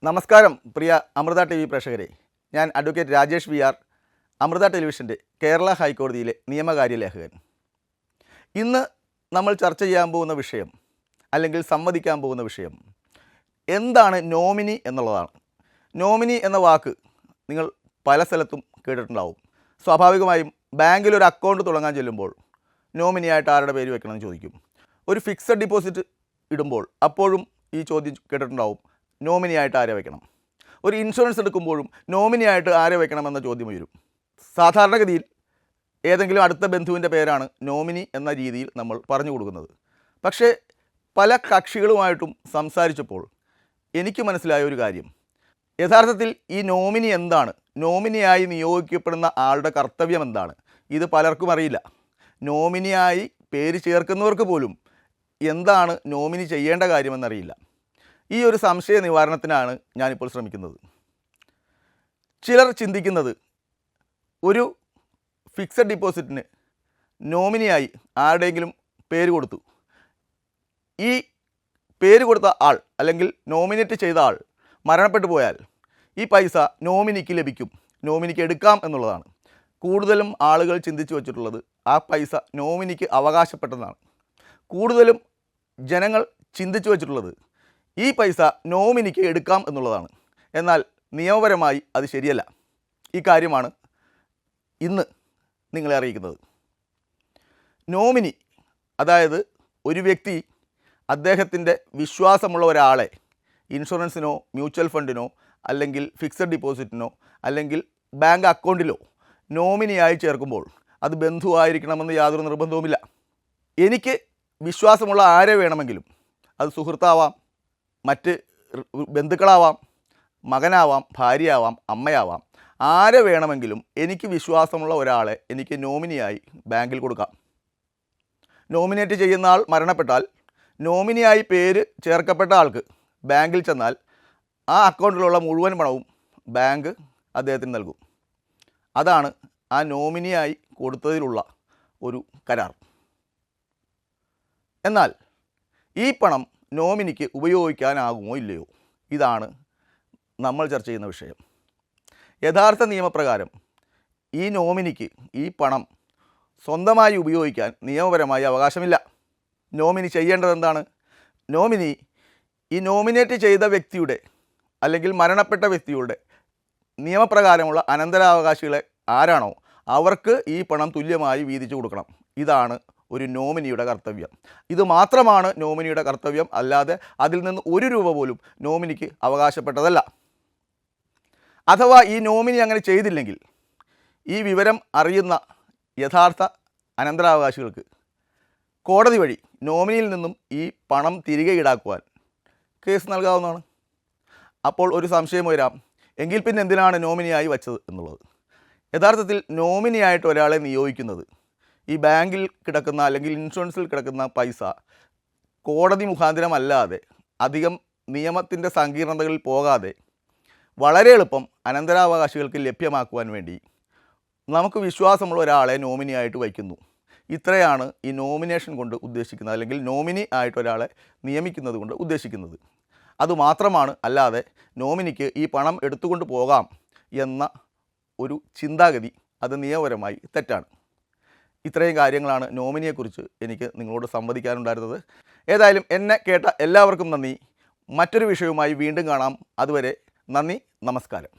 നമസ്കാരം പ്രിയ Amrita T V പ്രേക്ഷകരെ. ഞാൻ advocate Rajesh V R, Amrita ടെലിവിഷൻ്റെ കേരള ഹൈക്കോടതിയിലെ നിയമകാര്യ ലേഖകൻ. ഇന്ന് നമ്മൾ ചർച്ച ചെയ്യാൻ പോകുന്ന വിഷയം, അല്ലെങ്കിൽ സംവദിക്കാൻ പോകുന്ന വിഷയം, എന്താണ് നോമിനി എന്നുള്ളതാണ്. നോമിനി എന്ന വാക്ക് നിങ്ങൾ പല സ്ഥലത്തും കേട്ടിട്ടുണ്ടാവും. സ്വാഭാവികമായും ബാങ്കിൽ ഒരു അക്കൗണ്ട് തുടങ്ങാൻ ചെല്ലുമ്പോൾ നോമിനിയായിട്ട് ആരുടെ പേര് വെക്കണമെന്ന് ചോദിക്കും. ഒരു ഫിക്സഡ് ഡിപ്പോസിറ്റ് ഇടുമ്പോൾ അപ്പോഴും ഈ ചോദ്യം കേട്ടിട്ടുണ്ടാവും, നോമിനിയായിട്ട് ആരെ വയ്ക്കണം. ഒരു ഇൻഷുറൻസ് എടുക്കുമ്പോഴും നോമിനിയായിട്ട് ആരെ വയ്ക്കണമെന്ന ചോദ്യം വരും. സാധാരണഗതിയിൽ ഏതെങ്കിലും അടുത്ത ബന്ധുവിൻ്റെ പേരാണ് നോമിനി എന്ന രീതിയിൽ നമ്മൾ പറഞ്ഞു കൊടുക്കുന്നത്. പക്ഷേ പല കക്ഷികളുമായിട്ടും സംസാരിച്ചപ്പോൾ എനിക്ക് മനസ്സിലായ ഒരു കാര്യം, യഥാർത്ഥത്തിൽ ഈ നോമിനി എന്താണ്, നോമിനിയായി നിയോഗിക്കപ്പെടുന്ന ആളുടെ കർത്തവ്യം എന്താണ്, ഇത് പലർക്കും അറിയില്ല. നോമിനിയായി പേര് ചേർക്കുന്നവർക്ക് പോലും എന്താണ് നോമിനി ചെയ്യേണ്ട കാര്യമെന്നറിയില്ല. ഈ ഒരു സംശയ നിവാരണത്തിനാണ് ഞാനിപ്പോൾ ശ്രമിക്കുന്നത്. ചിലർ ചിന്തിക്കുന്നത്, ഒരു ഫിക്സഡ് ഡിപ്പോസിറ്റിന് നോമിനിയായി ആരുടെയെങ്കിലും പേര് കൊടുത്തു, ഈ പേര് കൊടുത്ത ആൾ അല്ലെങ്കിൽ നോമിനേറ്റ് ചെയ്ത ആൾ മരണപ്പെട്ടു പോയാൽ ഈ പൈസ നോമിനിക്ക് ലഭിക്കും, നോമിനിക്ക് എടുക്കാം എന്നുള്ളതാണ്. കൂടുതലും ആളുകൾ ചിന്തിച്ചു വച്ചിട്ടുള്ളത് ആ പൈസ നോമിനിക്ക് അവകാശപ്പെട്ടതാണ്. കൂടുതലും ജനങ്ങൾ ചിന്തിച്ചു വച്ചിട്ടുള്ളത് ഈ പൈസ നോമിനിക്ക് എടുക്കാം എന്നുള്ളതാണ്. എന്നാൽ നിയമപരമായി അത് ശരിയല്ല. ഈ കാര്യമാണ് ഇന്ന് നിങ്ങളെ അറിയിക്കുന്നത്. നോമിനി, അതായത് ഒരു വ്യക്തി അദ്ദേഹത്തിൻ്റെ വിശ്വാസമുള്ള ഒരാളെ ഇൻഷുറൻസിനോ മ്യൂച്വൽ ഫണ്ടിനോ അല്ലെങ്കിൽ ഫിക്സഡ് ഡിപ്പോസിറ്റിനോ അല്ലെങ്കിൽ ബാങ്ക് അക്കൗണ്ടിലോ നോമിനിയായി ചേർക്കുമ്പോൾ അത് ബന്ധുവായിരിക്കണമെന്ന് യാതൊരു നിർബന്ധവുമില്ല. എനിക്ക് വിശ്വാസമുള്ള ആരെ വേണമെങ്കിലും, അത് സുഹൃത്താവാം, മറ്റ് ബന്ധുക്കളാവാം, മകനാവാം, ഭാര്യയാവാം, അമ്മയാവാം, ആരെ വേണമെങ്കിലും എനിക്ക് വിശ്വാസമുള്ള ഒരാളെ എനിക്ക് നോമിനിയായി ബാങ്കിൽ കൊടുക്കാം. നോമിനേറ്റ് ചെയ്യുന്ന ആൾ മരണപ്പെട്ടാൽ നോമിനിയായി പേര് ചേർക്കപ്പെട്ട ആൾക്ക് ബാങ്കിൽ ചെന്നാൽ ആ അക്കൗണ്ടിലുള്ള മുഴുവൻ പണവും ബാങ്ക് അദ്ദേഹത്തിന് നൽകും. അതാണ് ആ നോമിനിയായി കൊടുത്തതിലുള്ള ഒരു കരാർ. എന്നാൽ ഈ പണം നോമിനിക്ക് ഉപയോഗിക്കാനാകുമോ ഇല്ലയോ, ഇതാണ് നമ്മൾ ചർച്ച ചെയ്യുന്ന വിഷയം. യഥാർത്ഥ നിയമപ്രകാരം ഈ നോമിനിക്ക് ഈ പണം സ്വന്തമായി ഉപയോഗിക്കാൻ നിയമപരമായി അവകാശമില്ല. നോമിനി ചെയ്യേണ്ടത് എന്താണ്? നോമിനി ഈ നോമിനേറ്റ് ചെയ്ത വ്യക്തിയുടെ അല്ലെങ്കിൽ മരണപ്പെട്ട വ്യക്തിയുടെ നിയമപ്രകാരമുള്ള അനന്തരാവകാശികളെ ആരാണോ അവർക്ക് ഈ പണം തുല്യമായി വീതിച്ചു കൊടുക്കണം. ഇതാണ് ഒരു നോമിനിയുടെ കർത്തവ്യം. ഇത് മാത്രമാണ് നോമിനിയുടെ കർത്തവ്യം, അല്ലാതെ അതിൽ നിന്ന് ഒരു രൂപ പോലും നോമിനിക്ക് അവകാശപ്പെട്ടതല്ല. അഥവാ ഈ നോമിനി അങ്ങനെ ചെയ്തില്ലെങ്കിൽ ഈ വിവരം അറിയുന്ന യഥാർത്ഥ അനന്തരാവകാശികൾക്ക് കോടതി വഴി നോമിനിയിൽ നിന്നും ഈ പണം തിരികെ ഈടാക്കുവാൻ കേസ് നൽകാവുന്നതാണ്. അപ്പോൾ ഒരു സംശയം വരാം, എങ്കിൽ പിന്നെ എന്തിനാണ് നോമിനിയായി വച്ചത് എന്നുള്ളത്. യഥാർത്ഥത്തിൽ നോമിനിയായിട്ട് ഒരാളെ നിയോഗിക്കുന്നത് ഈ ബാങ്കിൽ കിടക്കുന്ന അല്ലെങ്കിൽ ഇൻഷുറൻസിൽ കിടക്കുന്ന പൈസ കോടതി മുഖാന്തരമല്ലാതെ അധികം നിയമത്തിൻ്റെ സങ്കീർണതകളിൽ പോകാതെ വളരെ എളുപ്പം അനന്തരാവകാശികൾക്ക് ലഭ്യമാക്കുവാൻ വേണ്ടി നമുക്ക് വിശ്വാസമുള്ള ഒരാളെ നോമിനിയായിട്ട് വയ്ക്കുന്നു. ഇത്രയാണ് ഈ നോമിനേഷൻ കൊണ്ട് ഉദ്ദേശിക്കുന്നത്, അല്ലെങ്കിൽ നോമിനി ആയിട്ട് ഒരാളെ നിയമിക്കുന്നത് കൊണ്ട് ഉദ്ദേശിക്കുന്നത്. അതുമാത്രമാണ്, അല്ലാതെ നോമിനിക്ക് ഈ പണം എടുത്തുകൊണ്ട് പോകാം എന്ന ഒരു ചിന്താഗതി അത് നിയമപരമായി തെറ്റാണ്. ഇത്രയും കാര്യങ്ങളാണ് നോമിനിയെക്കുറിച്ച് എനിക്ക് നിങ്ങളോട് സംവദിക്കാനുണ്ടായിരുന്നത്. ഏതായാലും എന്നെ കേട്ട എല്ലാവർക്കും നന്ദി. മറ്റൊരു വിഷയവുമായി വീണ്ടും കാണാം. അതുവരെ നന്ദി, നമസ്കാരം.